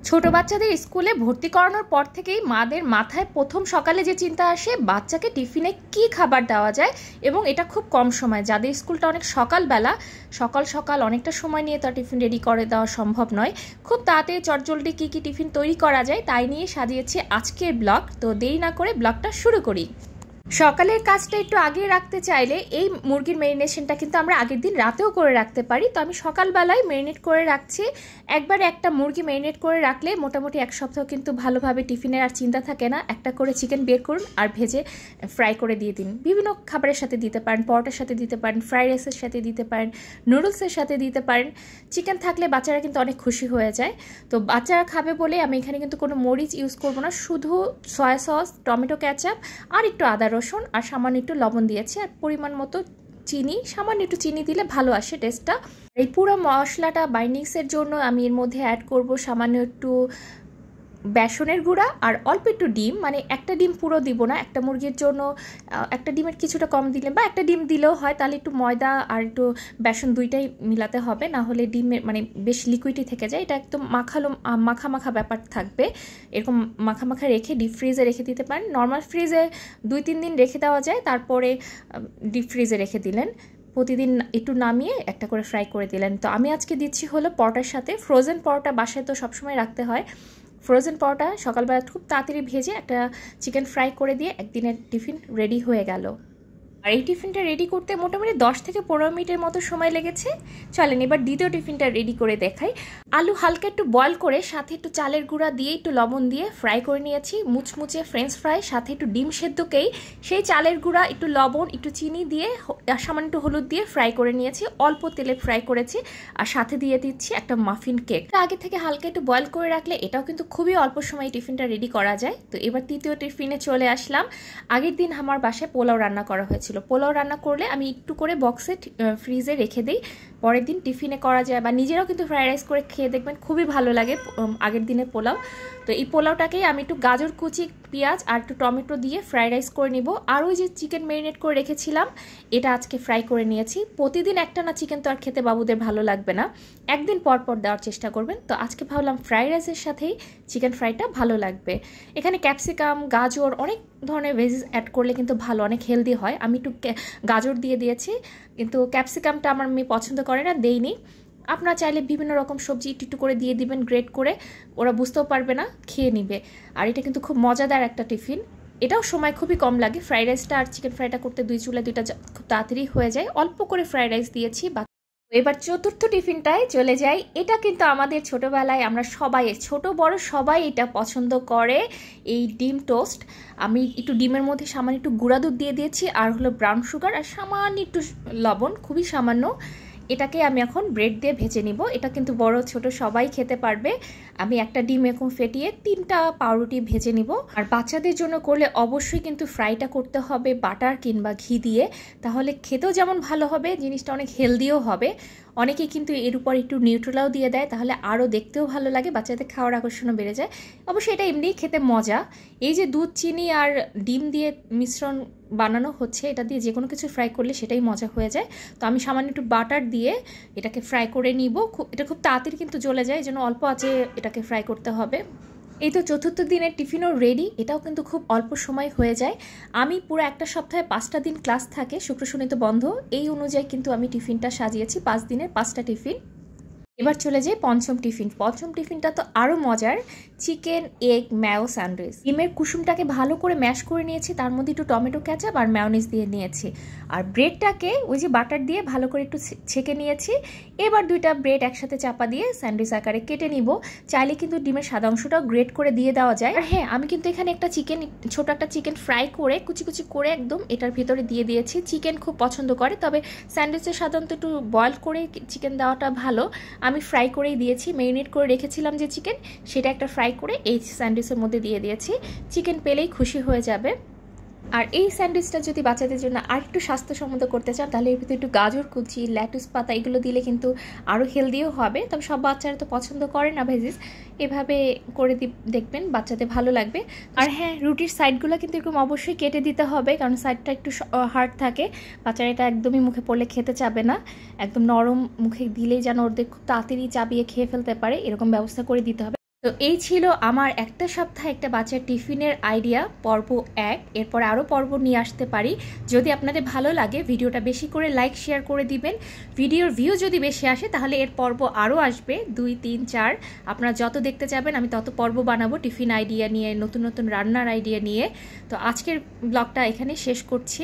ছোট বাচ্চাদের স্কুলে ভর্তি করানোর পর থেকেই মাদের মাথায় প্রথম সকালে যে চিন্তা আসে বাচ্চাকে টিফিনে কি খাবার দেওয়া যায়, এবং এটা খুব কম সময়, যাদের স্কুলটা অনেক সকালবেলা, সকাল সকাল অনেকটা সময় নিয়ে তার টিফিন রেডি করে দেওয়া সম্ভব নয়। খুব তাড়াতাড়ি চটজলদি কী কী টিফিন তৈরি করা যায় তাই নিয়ে সাজিয়েছি আজকের ব্লগ। তো দেরি না করে ব্লগটা শুরু করি। সকালের কাজটা একটু আগে রাখতে চাইলে এই মুরগির ম্যারিনেশনটা কিন্তু আমরা আগের দিন রাতেও করে রাখতে পারি। তো আমি সকালবেলায় ম্যারিনেট করে রাখছি। একবার একটা মুরগি ম্যারিনেট করে রাখলে মোটামুটি এক সপ্তাহ কিন্তু ভালোভাবে টিফিনের আর চিন্তা থাকে না। একটা করে চিকেন বের করুন আর ভেজে ফ্রাই করে দিয়ে দিন। বিভিন্ন খাবারের সাথে দিতে পারেন, পরোটার সাথে দিতে পারেন, ফ্রাইড রাইসের সাথে দিতে পারেন, নুডলসের সাথে দিতে পারেন। চিকেন থাকলে বাচ্চারা কিন্তু অনেক খুশি হয়ে যায়। তো বাচ্চারা খাবে বলে আমি এখানে কিন্তু কোনো মরিচ ইউজ করবো না, শুধু সয়া সস, টমেটো কেচাপ আর একটু আদা রসুন আর সামান্য একটু লবণ দিয়েছি, আর পরিমাণ মতো চিনি, সামান্য একটু চিনি দিলে ভালো আসে টেস্টটা। এই পুরো মশলাটা বাইন্ডিংসের জন্য আমি এর মধ্যে অ্যাড করব সামান্য একটু বেসনের গুঁড়া আর অল্প একটু ডিম, মানে একটা ডিম পুরো দিব না, একটা মুরগির জন্য একটা ডিমের কিছুটা কম দিলে বা একটা ডিম দিলেও হয়, তাহলে একটু ময়দা আর একটু বেসন দুইটাই মিলাতে হবে, না হলে ডিমের মানে বেশ লিকুইডই থেকে যায়। এটা একদম মাখা মাখা ব্যাপার থাকবে। এরকম মাখা মাখা রেখে ডিপ ফ্রিজে রেখে দিতে পারেন। নর্মাল ফ্রিজে 2-3 দিন রেখে দেওয়া যায়, তারপরে ডিপ ফ্রিজে রেখে দিলেন। প্রতিদিন একটু নামিয়ে একটা করে ফ্রাই করে দিলেন। তো আমি আজকে দিচ্ছি হলো পরোটার সাথে। ফ্রোজেন পরোটা বাসায় তো সবসময় রাখতে হয়। ফ্রোজেন পরোটা সকালবেলা খুব তাড়াতাড়ি ভেজে একটা চিকেন ফ্রাই করে দিয়ে একদিনের টিফিন রেডি হয়ে গেল। আর এই টিফিনটা রেডি করতে মোটামুটি 10 থেকে 15 মিনিটের মতো সময় লেগেছে। চলেন এবার দ্বিতীয় টিফিনটা রেডি করে দেখাই। আলু হালকা একটু বয়েল করে সাথে একটু চালের গুঁড়া দিয়ে একটু লবণ দিয়ে ফ্রাই করে নিয়েছি, মুচমুচে ফ্রেঞ্চ ফ্রাই, সাথে একটু ডিম সেদ্ধকেই সেই চালের গুঁড়া, একটু লবণ, একটু চিনি দিয়ে সামান্য একটু হলুদ দিয়ে ফ্রাই করে নিয়েছি, অল্প তেলে ফ্রাই করেছি। আর সাথে দিয়ে দিচ্ছি একটা মাফিন কেক। আগে থেকে হালকা একটু বয়েল করে রাখলে এটাও কিন্তু খুবই অল্প সময় টিফিনটা রেডি করা যায়। তো এবার তৃতীয় টিফিনে চলে আসলাম। আগের দিন আমার বাসায় পোলাও রান্না করা হয়েছিল। পোলাও রান্না করলে আমি একটু করে বক্সে ফ্রিজে রেখে দিই, পরের দিন টিফিনে করা যায়, বা নিজেরাও কিন্তু ফ্রাইড রাইস করে খেয়ে দেখবেন খুবই ভালো লাগে আগের দিনের পোলাও। তো এই পোলাওটাকেই আমি একটু গাজর কুচি, পেঁয়াজ আর একটু টমেটো দিয়ে ফ্রাইড রাইস করে নিব। আর ওই যে চিকেন ম্যারিনেট করে রেখেছিলাম এটা আজকে ফ্রাই করে নিয়েছি। প্রতিদিন একটা না চিকেন তো আর খেতে বাবুদের ভালো লাগবে না, একদিন পর পর দেওয়ার চেষ্টা করবেন। তো আজকে ভাবলাম ফ্রাইড রাইসের সাথেই চিকেন ফ্রাইটা ভালো লাগবে। এখানে ক্যাপসিকাম, গাজর, অনেক ধরনের ভেজিস অ্যাড করলে কিন্তু ভালো, অনেক হেলদি হয়। আমি একটু গাজর দিয়ে দিয়েছি, কিন্তু ক্যাপসিকামটা আমার মেয়ে পছন্দ করে না, দেইনি। আপনারা চাইলে বিভিন্ন রকম সবজি একটু করে দিয়ে দিবেন গ্রেট করে, ওরা বুঝতেও পারবে না, খেয়ে নিবে। আর এটা কিন্তু খুব মজাদার একটা টিফিন। এটাও সময় খুবই কম লাগে। ফ্রাইড রাইসটা আর চিকেন ফ্রাইটা করতে দুই চুলায় দুইটা খুব তাড়াতাড়ি হয়ে যায়। অল্প করে ফ্রাইড রাইস দিয়েছি। এবার চতুর্থ টিফিনটায় চলে যাই। এটা কিন্তু আমাদের ছোটবেলায় আমরা সবাই, ছোট বড় সবাই এটা পছন্দ করে, এই ডিম টোস্ট। আমি একটু ডিমের মধ্যে সামান্য একটু গুঁড়া দুধ দিয়ে দিয়েছি, আর হলো ব্রাউন সুগার আর সামান্য একটু লবণ, খুবই সামান্য। এটাকে আমি এখন ব্রেড দিয়ে ভেজে নিব। এটা কিন্তু বড় ছোট সবাই খেতে পারবে। আমি একটা ডিম এরকম ফেটিয়ে 3টা পাউরুটি ভেজে নিব। আর বাচ্চাদের জন্য করলে অবশ্যই কিন্তু ফ্রাইটা করতে হবে বাটার কিংবা ঘি দিয়ে, তাহলে খেতেও যেমন ভালো হবে, জিনিসটা অনেক হেলদিও হবে। অনেকেই কিন্তু এর উপর একটু নিউট্রেলাও দিয়ে দেয়, তাহলে আরও দেখতেও ভালো লাগে, বাচ্চাদের খাওয়ার আকর্ষণও বেড়ে যায়। অবশ্যই এটা এমনিই খেতে মজা। এই যে দুধ, চিনি আর ডিম দিয়ে মিশ্রণ বানানো হচ্ছে, এটা দিয়ে যে কোনো কিছু ফ্রাই করলে সেটাই মজা হয়ে যায়। তো আমি সামান্য একটু বাটার দিয়ে এটাকে ফ্রাই করে নিব। এটা খুব তাড়াতাড়ি কিন্তু জ্বলে যায়, এই জন্য অল্প আঁচে এটাকে ফ্রাই করতে হবে। এই তো চতুর্থ দিনের টিফিনও রেডি। এটাও কিন্তু খুব অল্প সময় হয়ে যায়। আমি পুরো একটা সপ্তাহে 5টা দিন ক্লাস থাকে, শুক্র শনি তো বন্ধ। এই অনুযায়ী কিন্তু আমি টিফিনটা সাজিয়েছি, 5 দিনের 5টা টিফিন। এবার চলে যাই পঞ্চম টিফিন। পঞ্চম টিফিনটা তো আরও মজার, চিকেন এগ ম্যাও স্যান্ডউইচ। ডিমের কুসুমটাকে ভালো করে ম্যাশ করে নিয়েছি, তার মধ্যে একটু টমেটো কেচাপ আর ম্যায়োনিজ দিয়ে নিয়েছি। আর ব্রেডটাকে ওই যে বাটার দিয়ে ভালো করে একটু ছেঁকে নিয়েছি। এবার 2টা ব্রেড একসাথে চাপা দিয়ে স্যান্ডউইচ আকারে কেটে নিব। চাইলে কিন্তু ডিমের সাদা অংশটাও গ্রেট করে দিয়ে দেওয়া যায়। আর হ্যাঁ, আমি কিন্তু এখানে একটা ছোট একটা চিকেন ফ্রাই করে কুচি কুচি করে একদম এটার ভিতরে দিয়ে দিয়েছি। চিকেন খুব পছন্দ করে, তবে স্যান্ডউইচে সাধারণত একটু বয়েল করে চিকেন দেওয়াটা ভালো। আমি ফ্রাই করেই দিয়েছি, ম্যারিনেট করে রেখেছিলাম যে চিকেন, সেটা একটা ফ্রাই করে এই স্যান্ডউইচের মধ্যে দিয়ে দিয়েছি। চিকেন পেলেই খুশি হয়ে যাবে। আর এই স্যান্ডউইচটা যদি বাচ্চাদের জন্য আর একটু স্বাস্থ্যসম্মত করতে চান, তাহলে এর ভিতরে একটু গাজর কুচি, লেটুস পাতা এগুলো দিলে কিন্তু আরও হেলদিও হবে। তবে সব বাচ্চারা তো পছন্দ করে না ভেজিস, এভাবে করে দেখবেন বাচ্চাদের ভালো লাগবে। আর হ্যাঁ, রুটির সাইডগুলো কিন্তু এরকম অবশ্যই কেটে দিতে হবে, কারণ সাইডটা একটু হার্ড থাকে। বাচ্চারা এটা একদমই মুখে পড়লে খেতে চাবে না, একদম নরম মুখে দিলেই যেন ওদের খুব তাড়াতাড়ি চাবিয়ে খেয়ে ফেলতে পারে, এরকম ব্যবস্থা করে দিতে হবে। তো এই ছিল আমার একটা সপ্তাহে একটা বাচ্চার টিফিনের আইডিয়া পর্ব 1। এরপর আরও পর্ব নিয়ে আসতে পারি। যদি আপনাদের ভালো লাগে ভিডিওটা বেশি করে লাইক শেয়ার করে দিবেন। ভিডিওর ভিউ যদি বেশি আসে তাহলে এর পর্ব আরও আসবে, 2, 3, 4। আপনারা যত দেখতে যাবেন আমি তত পর্ব বানাবো টিফিন আইডিয়া নিয়ে, নতুন নতুন রান্নার আইডিয়া নিয়ে। তো আজকের ব্লগটা এখানে শেষ করছি।